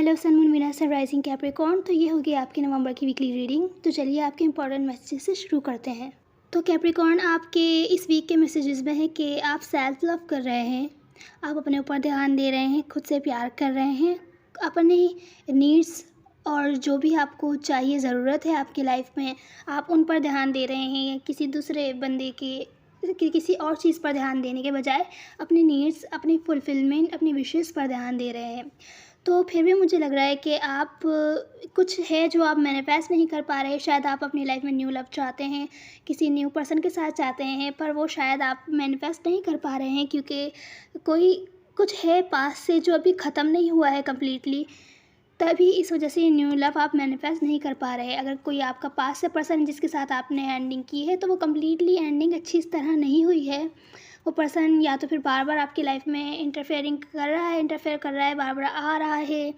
Hello sun moon Meena sun rising Capricorn. तो ये होगी आपकी नवंबर की वीकली रीडिंग। तो चलिए आपके इंपॉर्टेंट मैसेजेस से शुरू करते हैं। तो कैप्रिकॉर्न, आपके इस वीक के मैसेजेस में है कि आप सेल्फ लव कर रहे हैं, आप अपने ऊपर ध्यान दे रहे हैं, खुद से प्यार कर रहे हैं, अपनी नीड्स और जो भी आपको चाहिए, ज़रूरत है आपकी लाइफ में, आप उन पर ध्यान दे रहे हैं। किसी दूसरे बंदे की किसी और चीज़ पर ध्यान देने के बजाय अपनी नीड्स, अपनी फुलफिलमेंट, अपनी विशेज़ पर ध्यान दे रहे हैं। तो फिर भी मुझे लग रहा है कि आप कुछ है जो आप मैनिफेस्ट नहीं कर पा रहे। शायद आप अपनी लाइफ में न्यू लव चाहते हैं, किसी न्यू पर्सन के साथ चाहते हैं, पर वो शायद आप मैनिफेस्ट नहीं कर पा रहे हैं क्योंकि कोई कुछ है पास से जो अभी ख़त्म नहीं हुआ है कम्प्लीटली। तभी इस वजह से न्यू लव आप मैनिफेस्ट नहीं कर पा रहे। अगर कोई आपका पास से पर्सन जिसके साथ आपने एंडिंग की है, तो वो कम्प्लीटली एंडिंग अच्छी इस तरह नहीं हुई है। वो पर्सन या तो फिर बार बार आपकी लाइफ में इंटरफेयर कर रहा है, बार बार आ रहा है,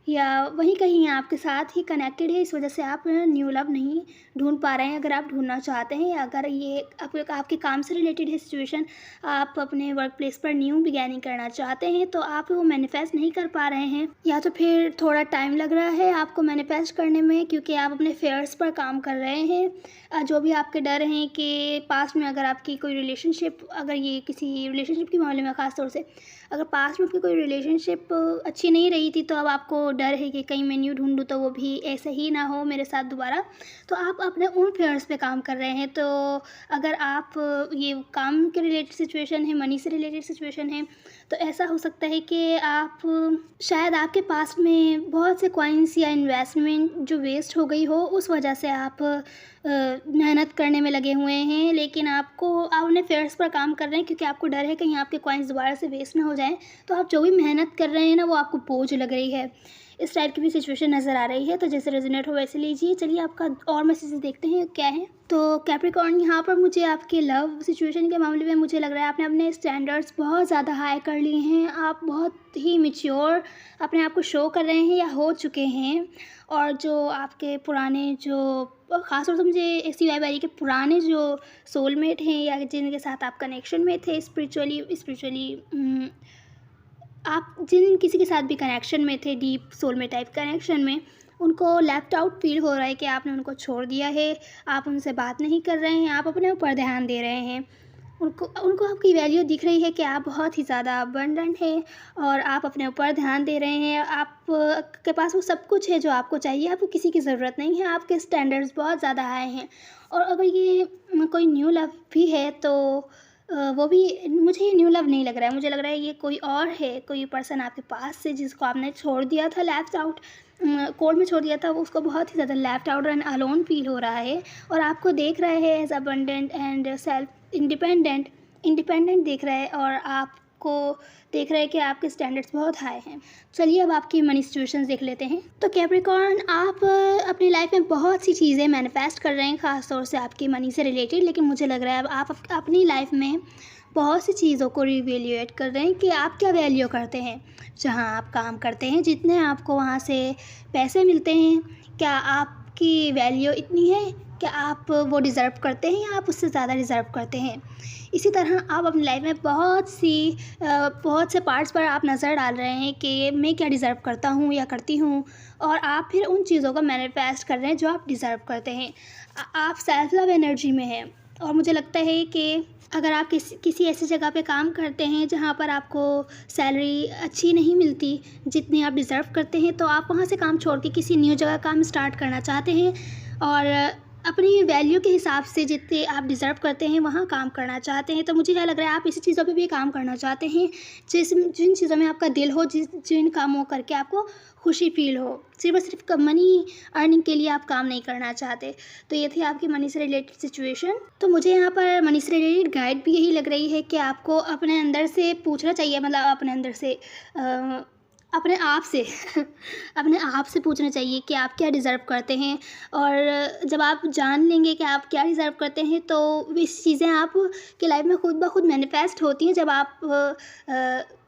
या वहीं कहीं आपके साथ ही कनेक्टेड है। इस वजह से आप न्यू लव नहीं ढूंढ पा रहे हैं। अगर आप ढूंढना चाहते हैं, या अगर ये आपके काम से रिलेटेड है सिचुएशन, आप अपने वर्क प्लेस पर न्यू बिगैनिंग करना चाहते हैं, तो आप वो मैनिफेस्ट नहीं कर पा रहे हैं, या तो फिर थोड़ा टाइम लग रहा है आपको मैनिफेस्ट करने में क्योंकि आप अपने फेयर्स पर काम कर रहे हैं। जो भी आपके डर हैं कि पास्ट में अगर आपकी कोई रिलेशनशिप, अगर ये किसी रिलेशनशिप के मामले में ख़ास तौर से, अगर पास्ट में आपकी कोई रिलेशनशिप अच्छी नहीं रही थी, तो अब आपको डर है कि कहीं मैं न्यू ढूंढूं तो वो भी ऐसा ही ना हो मेरे साथ दोबारा। तो आप अपने उन फेयर्स पे काम कर रहे हैं। तो अगर आप ये काम के रिलेटेड सिचुएशन है, मनी से रिलेटेड सिचुएशन है, तो ऐसा हो सकता है कि आप शायद आपके पास में बहुत से कॉइन्स या इन्वेस्टमेंट जो वेस्ट हो गई हो, उस वजह से आप मेहनत करने में लगे हुए हैं, लेकिन आप अपने फेयर्स पर काम कर रहे हैं क्योंकि आपको डर है कहीं आपके कॉइन्स दोबारा से वेस्ट ना हो जाएं। तो आप जो भी मेहनत कर रहे हैं ना, वो आपको बोझ लग रही है। इस टाइप की भी सिचुएशन नज़र आ रही है। तो जैसे रेजोनेट हो वैसे लीजिए। चलिए आपका और मैसेजेस देखते हैं क्या है। तो कैप्रिकॉर्न, यहाँ पर मुझे आपके लव सिचुएशन के मामले में मुझे लग रहा है आपने अपने स्टैंडर्ड्स बहुत ज़्यादा हाई कर लिए हैं। आप बहुत ही मैच्योर अपने आप को शो कर रहे हैं या हो चुके हैं। और जो आपके पुराने, जो ख़ासतौर से मुझे ऐसी वाइब आ रही है कि पुराने जो सोलमेट हैं या जिनके साथ आप कनेक्शन में थे स्पिरिचुअली, आप जिन किसी के साथ भी कनेक्शन में थे, डीप सोलमेट टाइप कनेक्शन में, उनको लेफ्ट आउट फील हो रहा है कि आपने उनको छोड़ दिया है, आप उनसे बात नहीं कर रहे हैं, आप अपने ऊपर ध्यान दे रहे हैं। उनको आपकी वैल्यू दिख रही है कि आप बहुत ही ज़्यादा अबंडेंट हैं और आप अपने ऊपर ध्यान दे रहे हैं। आप के पास वो सब कुछ है जो आपको चाहिए, आपको किसी की ज़रूरत नहीं है। आपके स्टैंडर्ड्स बहुत ज़्यादा हाई हैं। और अगर ये कोई न्यू लव भी है, तो वो भी, मुझे ये न्यू लव नहीं लग रहा है। मुझे लग रहा है ये कोई और है, कोई पर्सन आपके पास से जिसको आपने छोड़ दिया था, लेफ्ट आउट कोल्ड में छोड़ दिया था, वो उसको बहुत ही ज़्यादा left out and alone feel हो रहा है और आपको देख रहा है as abundant and self independent देख रहा है, और आपको देख रहा है कि आपके स्टैंडर्ड्स बहुत हाई हैं। चलिए अब आपकी मनी सिचुएशंस देख लेते हैं। तो कैप्रिकॉर्न, आप अपनी लाइफ में बहुत सी चीज़ें मैनिफेस्ट कर रहे हैं, ख़ास तौर से आपकी मनी से रिलेटेड, लेकिन मुझे लग रहा है अब आप अपनी लाइफ में बहुत सी चीज़ों को रिवैल्यूएट कर रहे हैं कि आप क्या वैल्यू करते हैं। जहाँ आप काम करते हैं, जितने आपको वहाँ से पैसे मिलते हैं, क्या आपकी वैल्यू इतनी है, क्या आप वो डिज़र्व करते हैं या आप उससे ज़्यादा डिज़र्व करते हैं। इसी तरह आप अपनी लाइफ में बहुत से पार्ट्स पर आप नज़र डाल रहे हैं कि मैं क्या डिज़र्व करता हूँ या करती हूँ, और आप फिर उन चीज़ों को मैनिफेस्ट कर रहे हैं जो आप डिज़र्व करते हैं। आप सेल्फ लव एनर्जी में हैं। और मुझे लगता है कि अगर आप किसी ऐसी जगह पे काम करते हैं जहाँ पर आपको सैलरी अच्छी नहीं मिलती जितनी आप डिज़र्व करते हैं, तो आप वहाँ से काम छोड़ के किसी न्यू जगह काम स्टार्ट करना चाहते हैं और अपनी वैल्यू के हिसाब से जितने आप डिज़र्व करते हैं वहाँ काम करना चाहते हैं। तो मुझे क्या लग रहा है आप इसी चीज़ों पे भी काम करना चाहते हैं, जिन चीज़ों में आपका दिल हो, जिन कामों करके आपको खुशी फील हो। सिर्फ और सिर्फ मनी अर्निंग के लिए आप काम नहीं करना चाहते। तो ये थी आपकी मनी से रिलेटेड सिचुएशन। तो मुझे यहाँ पर मनी से रिलेटेड गाइड भी यही लग रही है कि आपको अपने अंदर से पूछना चाहिए, मतलब अपने अंदर से अपने आप से अपने आप से पूछना चाहिए कि आप क्या डिज़र्व करते हैं। और जब आप जान लेंगे कि आप क्या डिज़र्व करते हैं, तो इस चीज़ें आप की लाइफ में खुद ब खुद मैनिफेस्ट होती हैं। जब आप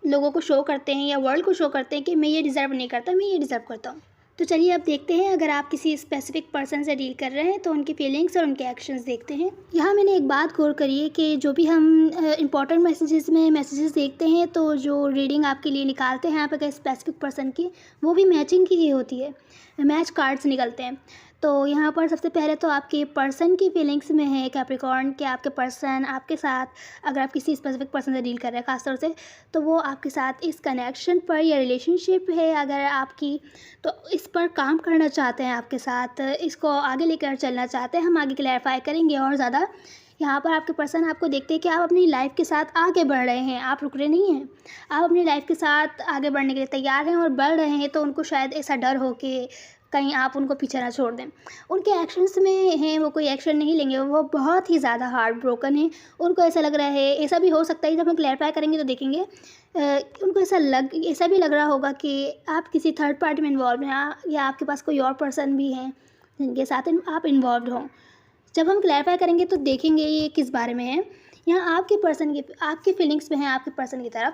लोगों को शो करते हैं या वर्ल्ड को शो करते हैं कि मैं ये डिज़र्व नहीं करता, मैं ये डिज़र्व करता हूँ। तो चलिए अब देखते हैं, अगर आप किसी स्पेसिफिक पर्सन से डील कर रहे हैं तो उनकी फीलिंग्स और उनके एक्शंस देखते हैं। यहाँ मैंने एक बात गौर करी है कि जो भी हम इंपॉर्टेंट मैसेजेस में मैसेजेस देखते हैं तो जो रीडिंग आपके लिए निकालते हैं यहाँ पे किसी स्पेसिफिक पर्सन की, वो भी मैचिंग की ही होती है, मैच कार्ड्स निकलते हैं। तो यहाँ पर सबसे पहले तो आपके पर्सन की फीलिंग्स में है कैप्रिकॉर्न, कि आपके पर्सन आपके साथ, अगर आप किसी स्पेसिफिक पर्सन से डील कर रहे हैं खासतौर से, तो वो आपके साथ इस कनेक्शन पर या रिलेशनशिप है अगर आपकी, तो इस पर काम करना चाहते हैं आपके साथ, इसको आगे लेकर चलना चाहते हैं। हम आगे क्लैरिफाई करेंगे और ज़्यादा। यहाँ पर आपके पर्सन आपको देखते हैं कि आप अपनी लाइफ के साथ आगे बढ़ रहे हैं, आप रुक रहे नहीं हैं, आप अपनी लाइफ के साथ आगे बढ़ने के लिए तैयार हैं और बढ़ रहे हैं। तो उनको शायद ऐसा डर हो कि कहीं आप उनको पीछे ना छोड़ दें। उनके एक्शंस में हैं, वो कोई एक्शन नहीं लेंगे, वो बहुत ही ज़्यादा हार्ट ब्रोकन है। उनको ऐसा लग रहा है, ऐसा भी हो सकता है, जब हम क्लैरिफाई करेंगे तो देखेंगे, उनको ऐसा भी लग रहा होगा कि आप किसी थर्ड पार्टी में इन्वॉल्व हैं, या आपके पास कोई और पर्सन भी हैं जिनके साथ आप इन्वॉल्व हों। जब हम क्लैरिफाई करेंगे तो देखेंगे ये किस बारे में है। यहाँ आपके पर्सन की, आपकी फीलिंग्स में है आपके पर्सन की तरफ,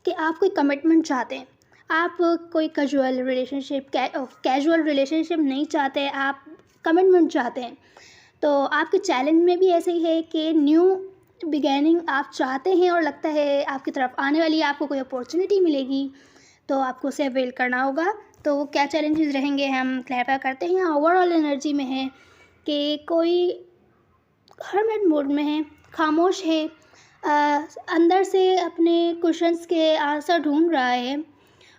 कि आप कोई कमिटमेंट चाहते हैं, आप कोई कैजुअल रिलेशनशिप नहीं चाहते, आप कमिटमेंट चाहते हैं। तो आपके चैलेंज में भी ऐसे ही है कि न्यू बिगैनिंग आप चाहते हैं और लगता है आपकी तरफ आने वाली आपको कोई अपॉर्चुनिटी मिलेगी, तो आपको उसे अवेल करना होगा। तो वो क्या चैलेंजेस रहेंगे हम क्लैरिफाई करते हैं। यहाँ ओवरऑल एनर्जी में है कि कोई हरमट मोड में है, खामोश है, अंदर से अपने क्वेश्चंस के आंसर ढूंढ रहा है।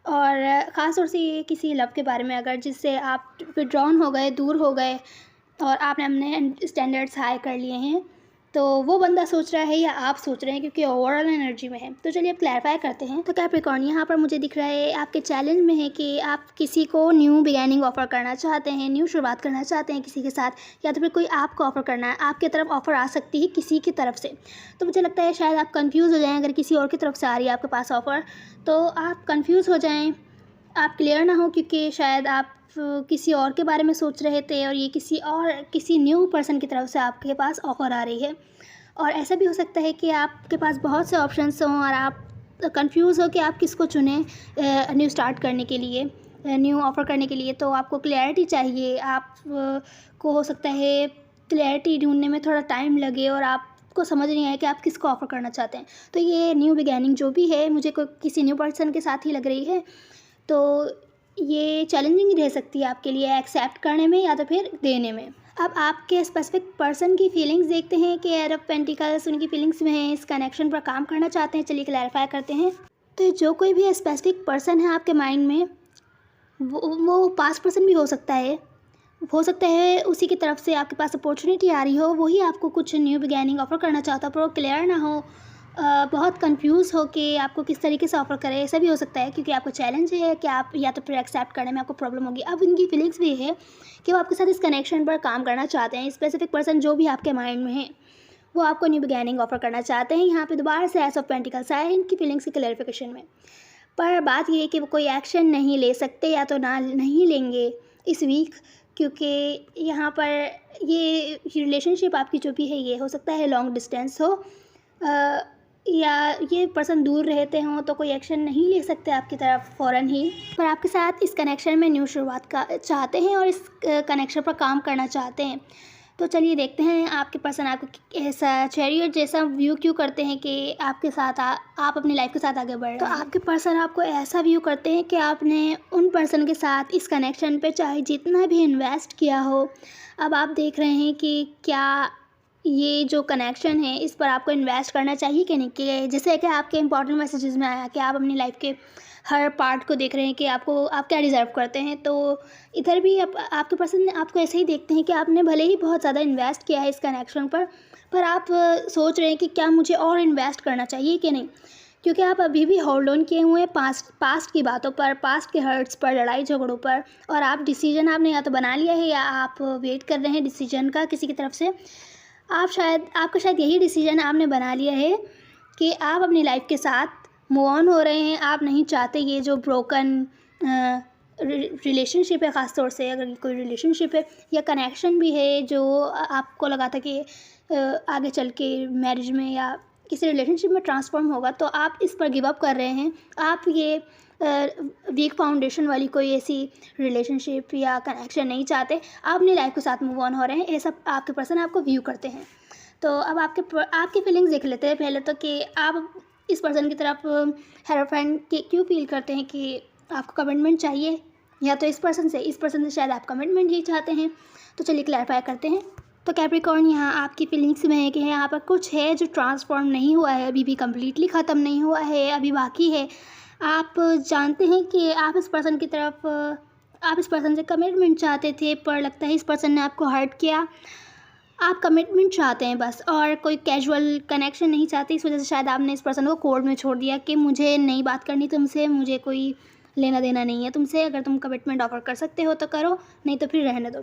और ख़ास तौर से ये किसी लव के बारे में, अगर जिससे आप विड्रॉन हो गए, दूर हो गए और आपने अपने स्टैंडर्ड्स हाई कर लिए हैं, तो वो बंदा सोच रहा है या आप सोच रहे हैं, क्योंकि ओवरऑल एनर्जी में है। तो चलिए अब क्लैरिफाई करते हैं। तो कैप्रिकॉर्न यहाँ पर मुझे दिख रहा है आपके चैलेंज में है कि आप किसी को न्यू बिगैनिंग ऑफ़र करना चाहते हैं, न्यू शुरुआत करना चाहते हैं किसी के साथ, या तो फिर कोई आपको ऑफ़र करना है, आपकी तरफ ऑफ़र आ सकती है किसी की तरफ से। तो मुझे लगता है शायद आप कन्फ्यूज़ हो जाएँ, अगर किसी और की तरफ से आ रही है आपके पास ऑफ़र, तो आप कन्फ्यूज़ हो जाएँ, आप क्लियर ना हो, क्योंकि शायद आप किसी और के बारे में सोच रहे थे और ये किसी न्यू पर्सन की तरफ से आपके पास ऑफ़र आ रही है। और ऐसा भी हो सकता है कि आपके पास बहुत से ऑप्शंस हों और आप कंफ्यूज हो कि आप किसको चुनें न्यू स्टार्ट करने के लिए, न्यू ऑफ़र करने के लिए। तो आपको क्लैरिटी चाहिए, आप को हो सकता है क्लैरिटी ढूंढने में थोड़ा टाइम लगे और आपको समझ नहीं आए कि आप किसको ऑफ़र करना चाहते हैं। तो ये न्यू बिगैनिंग जो भी है, मुझे किसी न्यू पर्सन के साथ ही लग रही है। तो ये चैलेंजिंग रह सकती है आपके लिए एक्सेप्ट करने में या तो फिर देने में। अब आपके स्पेसिफिक पर्सन की फीलिंग्स देखते हैं कि एट ऑफ पेंटिकल्स उनकी फीलिंग्स में है, इस कनेक्शन पर काम करना चाहते हैं। चलिए क्लैरिफाई करते हैं। तो जो कोई भी स्पेसिफिक पर्सन है आपके माइंड में, वो पास्ट पर्सन भी हो सकता है उसी की तरफ से आपके पास अपॉर्चुनिटी आ रही हो, वही आपको कुछ न्यू बिगैनिंग ऑफ़र करना चाहता हो, पर वो क्लियर ना हो, बहुत कंफ्यूज हो कि आपको किस तरीके से ऑफ़र करें। ऐसा भी हो सकता है क्योंकि आपको चैलेंज है कि आप या तो फिर एक्सेप्ट करने में आपको प्रॉब्लम होगी। अब इनकी फीलिंग्स भी है कि वो आपके साथ इस कनेक्शन पर काम करना चाहते हैं। स्पेसिफिक पर्सन जो भी आपके माइंड में है, वो आपको न्यू बिगैनिंग ऑफ़र करना चाहते हैं। यहाँ पे दोबारा से एस ऑफ पेंटिकल्स आए इनकी फीलिंग्स की क्लैरिफिकेशन में। पर बात ये है कि वो कोई एक्शन नहीं ले सकते या तो नहीं लेंगे इस वीक, क्योंकि यहाँ पर ये रिलेशनशिप आपकी जो भी है, ये हो सकता है लॉन्ग डिस्टेंस हो, या ये पर्सन दूर रहते हों, तो कोई एक्शन नहीं ले सकते आपकी तरफ फ़ौरन ही, पर आपके साथ इस कनेक्शन में न्यू शुरुआत का चाहते हैं और इस कनेक्शन पर काम करना चाहते हैं। तो चलिए देखते हैं आपके पर्सन आपको ऐसा चैरियट जैसा व्यू क्यों करते हैं कि आपके साथ आप अपनी लाइफ के साथ आगे बढ़ रहे हैं। तो आपके पर्सन आपको ऐसा व्यू करते हैं कि आपने उन पर्सन के साथ इस कनेक्शन पे चाहे जितना भी इन्वेस्ट किया हो, अब आप देख रहे हैं कि क्या ये जो कनेक्शन है इस पर आपको इन्वेस्ट करना चाहिए कि नहीं। कि जैसे कि आपके इंपॉर्टेंट मैसेजेस में आया कि आप अपनी लाइफ के हर पार्ट को देख रहे हैं कि आप क्या डिज़र्व करते हैं। तो इधर भी आपके पर्सन आपको ऐसे ही देखते हैं कि आपने भले ही बहुत ज़्यादा इन्वेस्ट किया है इस कनेक्शन पर आप सोच रहे हैं कि क्या मुझे और इन्वेस्ट करना चाहिए कि नहीं, क्योंकि आप अभी भी होल्ड ऑन किए हुए हैं पास्ट की बातों पर, पास्ट के हर्ट्स पर, लड़ाई झगड़ों पर। और आप डिसीजन आपने या तो बना लिया है या आप वेट कर रहे हैं डिसीजन का किसी की तरफ से। आपका शायद यही डिसीजन आपने बना लिया है कि आप अपनी लाइफ के साथ मूव ऑन हो रहे हैं। आप नहीं चाहते ये जो ब्रोकन रिलेशनशिप है, ख़ास तौर से अगर कोई रिलेशनशिप है या कनेक्शन भी है जो आपको लगा था कि आगे चल के मैरिज में या किसी रिलेशनशिप में ट्रांसफॉर्म होगा, तो आप इस पर गिव अप कर रहे हैं। आप ये वीक फाउंडेशन वाली कोई ऐसी रिलेशनशिप या कनेक्शन नहीं चाहते, आप अपनी लाइफ के साथ मूव ऑन हो रहे हैं, ये सब आपके पर्सन आपको व्यू करते हैं। तो अब आपकी फीलिंग्स देख लेते हैं पहले तो, कि आप इस पर्सन की तरफ हेरोफेंड के क्यों फील करते हैं कि आपको कमिटमेंट चाहिए, या तो इस पर्सन से शायद आप कमिटमेंट ही चाहते हैं। तो चलिए क्लैरिफाई करते हैं। तो कैप्रिकॉर्न, यहाँ आपकी फीलिंग्स में है कि यहाँ पर कुछ है जो ट्रांसफॉर्म नहीं हुआ है, अभी भी कम्प्लीटली ख़त्म नहीं हुआ है, अभी बाकी है। आप जानते हैं कि आप इस पर्सन से कमिटमेंट चाहते थे, पर लगता है इस पर्सन ने आपको हर्ट किया। आप कमिटमेंट चाहते हैं बस, और कोई कैजुअल कनेक्शन नहीं चाहते। इस वजह से शायद आपने इस पर्सन को कोर्ट में छोड़ दिया कि मुझे नहीं बात करनी तुमसे, मुझे कोई लेना देना नहीं है तुमसे, अगर तुम कमिटमेंट ऑफर कर सकते हो तो करो, नहीं तो फिर रहने दो।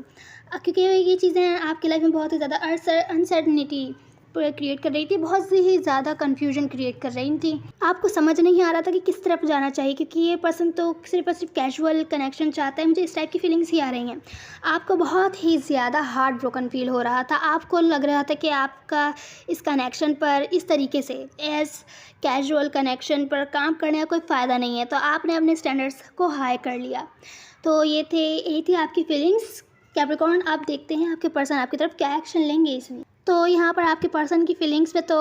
क्योंकि ये चीज़ें आपकी लाइफ में बहुत ही ज़्यादा अनसर्टनिटी क्रिएट कर रही थी, बहुत ही ज़्यादा कन्फ्यूजन क्रिएट कर रही थी। आपको समझ नहीं आ रहा था कि किस तरफ जाना चाहिए, क्योंकि ये पर्सन तो सिर्फ और सिर्फ कैजुअल कनेक्शन चाहता है। मुझे इस टाइप की फीलिंग्स ही आ रही हैं। आपको बहुत ही ज़्यादा हार्ट ब्रोकन फील हो रहा था। आपको लग रहा था कि आपका इस कनेक्शन पर इस तरीके से एज कैजुअल कनेक्शन पर काम करने का कोई फ़ायदा नहीं है, तो आपने अपने स्टैंडर्ड्स को हाई कर लिया। तो यही थी आपकी फीलिंग्स। कैप्रिकॉर्न, आप देखते हैं आपके पर्सन आपकी तरफ क्या एक्शन लेंगे इसमें। तो यहाँ पर आपके पर्सन की फीलिंग्स में तो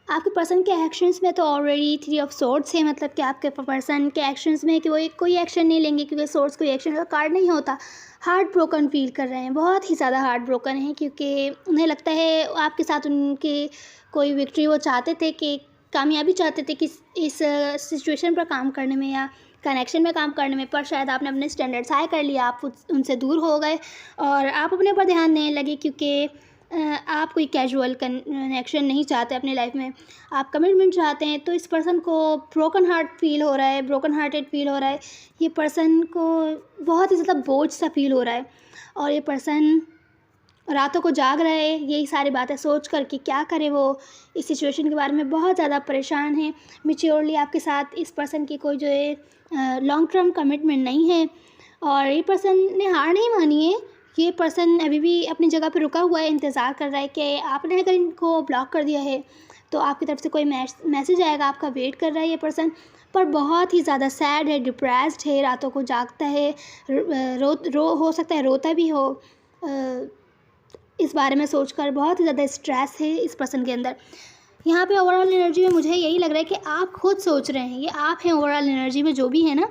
आपके पर्सन के एक्शंस में तो ऑलरेडी 3 ऑफ सोर्ड्स है, मतलब कि आपके पर्सन के एक्शंस में कि वो कोई एक्शन नहीं लेंगे, क्योंकि सोर्ड्स कोई एक्शन का कार्ड नहीं होता। हार्ट ब्रोकन फील कर रहे हैं, बहुत ही ज़्यादा हार्ट ब्रोकन है, क्योंकि उन्हें लगता है आपके साथ उनकी कोई विक्ट्री वो चाहते थे, कि कामयाबी चाहते थे कि इस सिचुएशन पर काम करने में या कनेक्शन में काम करने में, पर शायद आपने अपने स्टैंडर्ड्स हाई कर लिया, आप उनसे दूर हो गए और आप अपने पर ध्यान देने लगे, क्योंकि आप कोई कैजुअल कनेक्शन नहीं चाहते अपनी लाइफ में, आप कमिटमेंट चाहते हैं। तो इस पर्सन को ब्रोकन हार्टेड फील हो रहा है। ये पर्सन को बहुत ही ज़्यादा बोझ सा फील हो रहा है, और ये पर्सन रातों को जाग रहा है यही सारी बातें सोच कर कि क्या करे। वो इस सिचुएशन के बारे में बहुत ज़्यादा परेशान है। मैच्योरली आपके साथ इस पर्सन की कोई जो है लॉन्ग टर्म कमिटमेंट नहीं है, और ये पर्सन ने हार नहीं मानी है। ये पर्सन अभी भी अपनी जगह पर रुका हुआ है, इंतज़ार कर रहा है कि आपने अगर इनको ब्लॉक कर दिया है तो आपकी तरफ से कोई मैसेज आएगा, आपका वेट कर रहा है ये पर्सन। पर बहुत ही ज़्यादा सैड है, डिप्रेस्ड है, रातों को जागता है, हो सकता है रोता भी हो। इस बारे में सोचकर बहुत ही ज़्यादा स्ट्रेस है इस पर्सन के अंदर। यहाँ पे ओवरऑल एनर्जी में मुझे यही लग रहा है कि आप खुद सोच रहे हैं, ये आप हैं। ओवरऑल एनर्जी में जो भी है ना,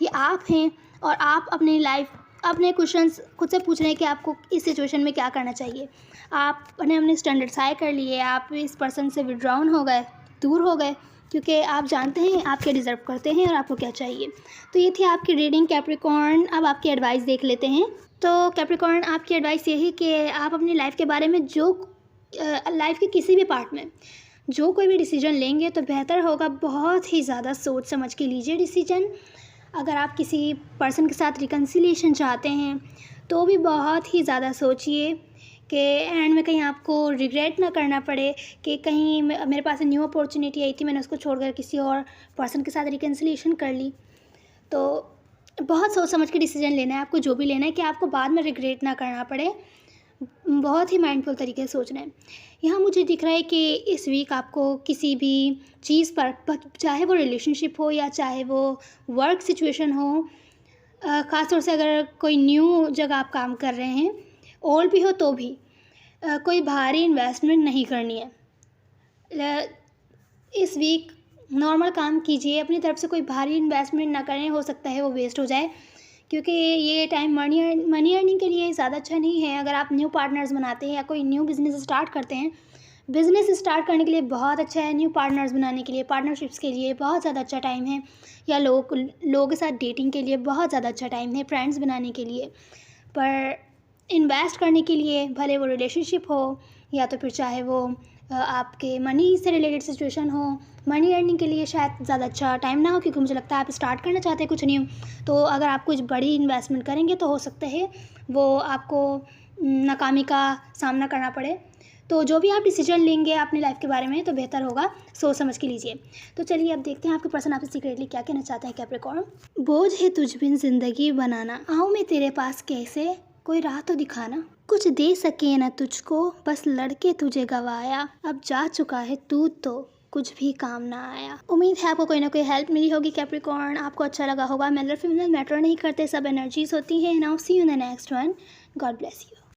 ये आप हैं, और आप अपने क्वेश्चंस खुद से पूछ रहे हैं कि आपको इस सिचुएशन में क्या करना चाहिए। आपने अपने स्टैंडर्ड्स हाई कर लिए, आप इस पर्सन से विड्रॉन हो गए, दूर हो गए, क्योंकि आप जानते हैं आप क्या डिज़र्व करते हैं और आपको क्या चाहिए। तो ये थी आपकी रीडिंग कैप्रिकॉर्न। अब आपकी एडवाइस देख लेते हैं। तो कैप्रिकॉर्न, आपकी एडवाइस ये है कि आप अपनी लाइफ के बारे में लाइफ के किसी भी पार्ट में जो कोई भी डिसीजन लेंगे तो बेहतर होगा बहुत ही ज़्यादा सोच समझ के लीजिए डिसीजन। अगर आप किसी पर्सन के साथ रिकन्सिलिएशन चाहते हैं तो भी बहुत ही ज़्यादा सोचिए कि एंड में कहीं आपको रिग्रेट ना करना पड़े कि कहीं मेरे पास न्यू अपॉर्चुनिटी आई थी, मैंने उसको छोड़कर किसी और पर्सन के साथ रिकन्सिलिएशन कर ली। तो बहुत सोच समझ के डिसीजन लेना है आपको, जो भी लेना है, कि आपको बाद में रिग्रेट ना करना पड़े। बहुत ही माइंडफुल तरीके से सोचना है। यहाँ मुझे दिख रहा है कि इस वीक आपको किसी भी चीज़ पर, चाहे वो रिलेशनशिप हो या चाहे वो वर्क सिचुएशन हो, ख़ासतौर से अगर कोई न्यू जगह आप काम कर रहे हैं, ओल्ड भी हो तो भी, कोई भारी इन्वेस्टमेंट नहीं करनी है। इस वीक नॉर्मल काम कीजिए, अपनी तरफ से कोई भारी इन्वेस्टमेंट ना करें, हो सकता है वो वेस्ट हो जाए, क्योंकि ये टाइम मनी अर्निंग के लिए ज़्यादा अच्छा नहीं है। अगर आप न्यू पार्टनर्स बनाते हैं या कोई न्यू बिज़नेस स्टार्ट करते हैं, बिज़नेस स्टार्ट करने के लिए बहुत अच्छा है। न्यू पार्टनर्स बनाने के लिए, पार्टनरशिप्स के लिए बहुत ज़्यादा अच्छा टाइम है, या लोगों के साथ डेटिंग के लिए बहुत ज़्यादा अच्छा टाइम है, फ्रेंड्स बनाने के लिए। पर इन्वेस्ट करने के लिए, भले वो रिलेशनशिप हो या तो फिर चाहे वो आपके मनी से रिलेटेड सिचुएशन हो, मनी अर्निंग के लिए शायद ज़्यादा अच्छा टाइम ना हो, क्योंकि मुझे लगता है आप स्टार्ट करना चाहते हैं कुछ न्यू। तो अगर आप कुछ बड़ी इन्वेस्टमेंट करेंगे तो हो सकता है वो आपको नाकामी का सामना करना पड़े। तो जो भी आप डिसीजन लेंगे अपनी लाइफ के बारे में तो बेहतर होगा सोच समझ के लीजिए। तो चलिए अब देखते हैं आपके पर्सन आपसे सीक्रेटली क्या कहना चाहते हैं कैप्रिकॉर्न। बोझ है तुझ बिन जिंदगी बनाना, आऊँ मैं तेरे पास कैसे, कोई राह तो दिखाना। कुछ दे सके न तुझको, बस लड़के तुझे गवाया, अब जा चुका है तू तो कुछ भी काम ना आया। उम्मीद है आपको कोई ना कोई हेल्प मिली होगी कैप्रिकॉर्न, आपको अच्छा लगा होगा। मेल और फीमेल मैटर नहीं करते, सब एनर्जीज होती हैं। Now see you in the next one. God bless you.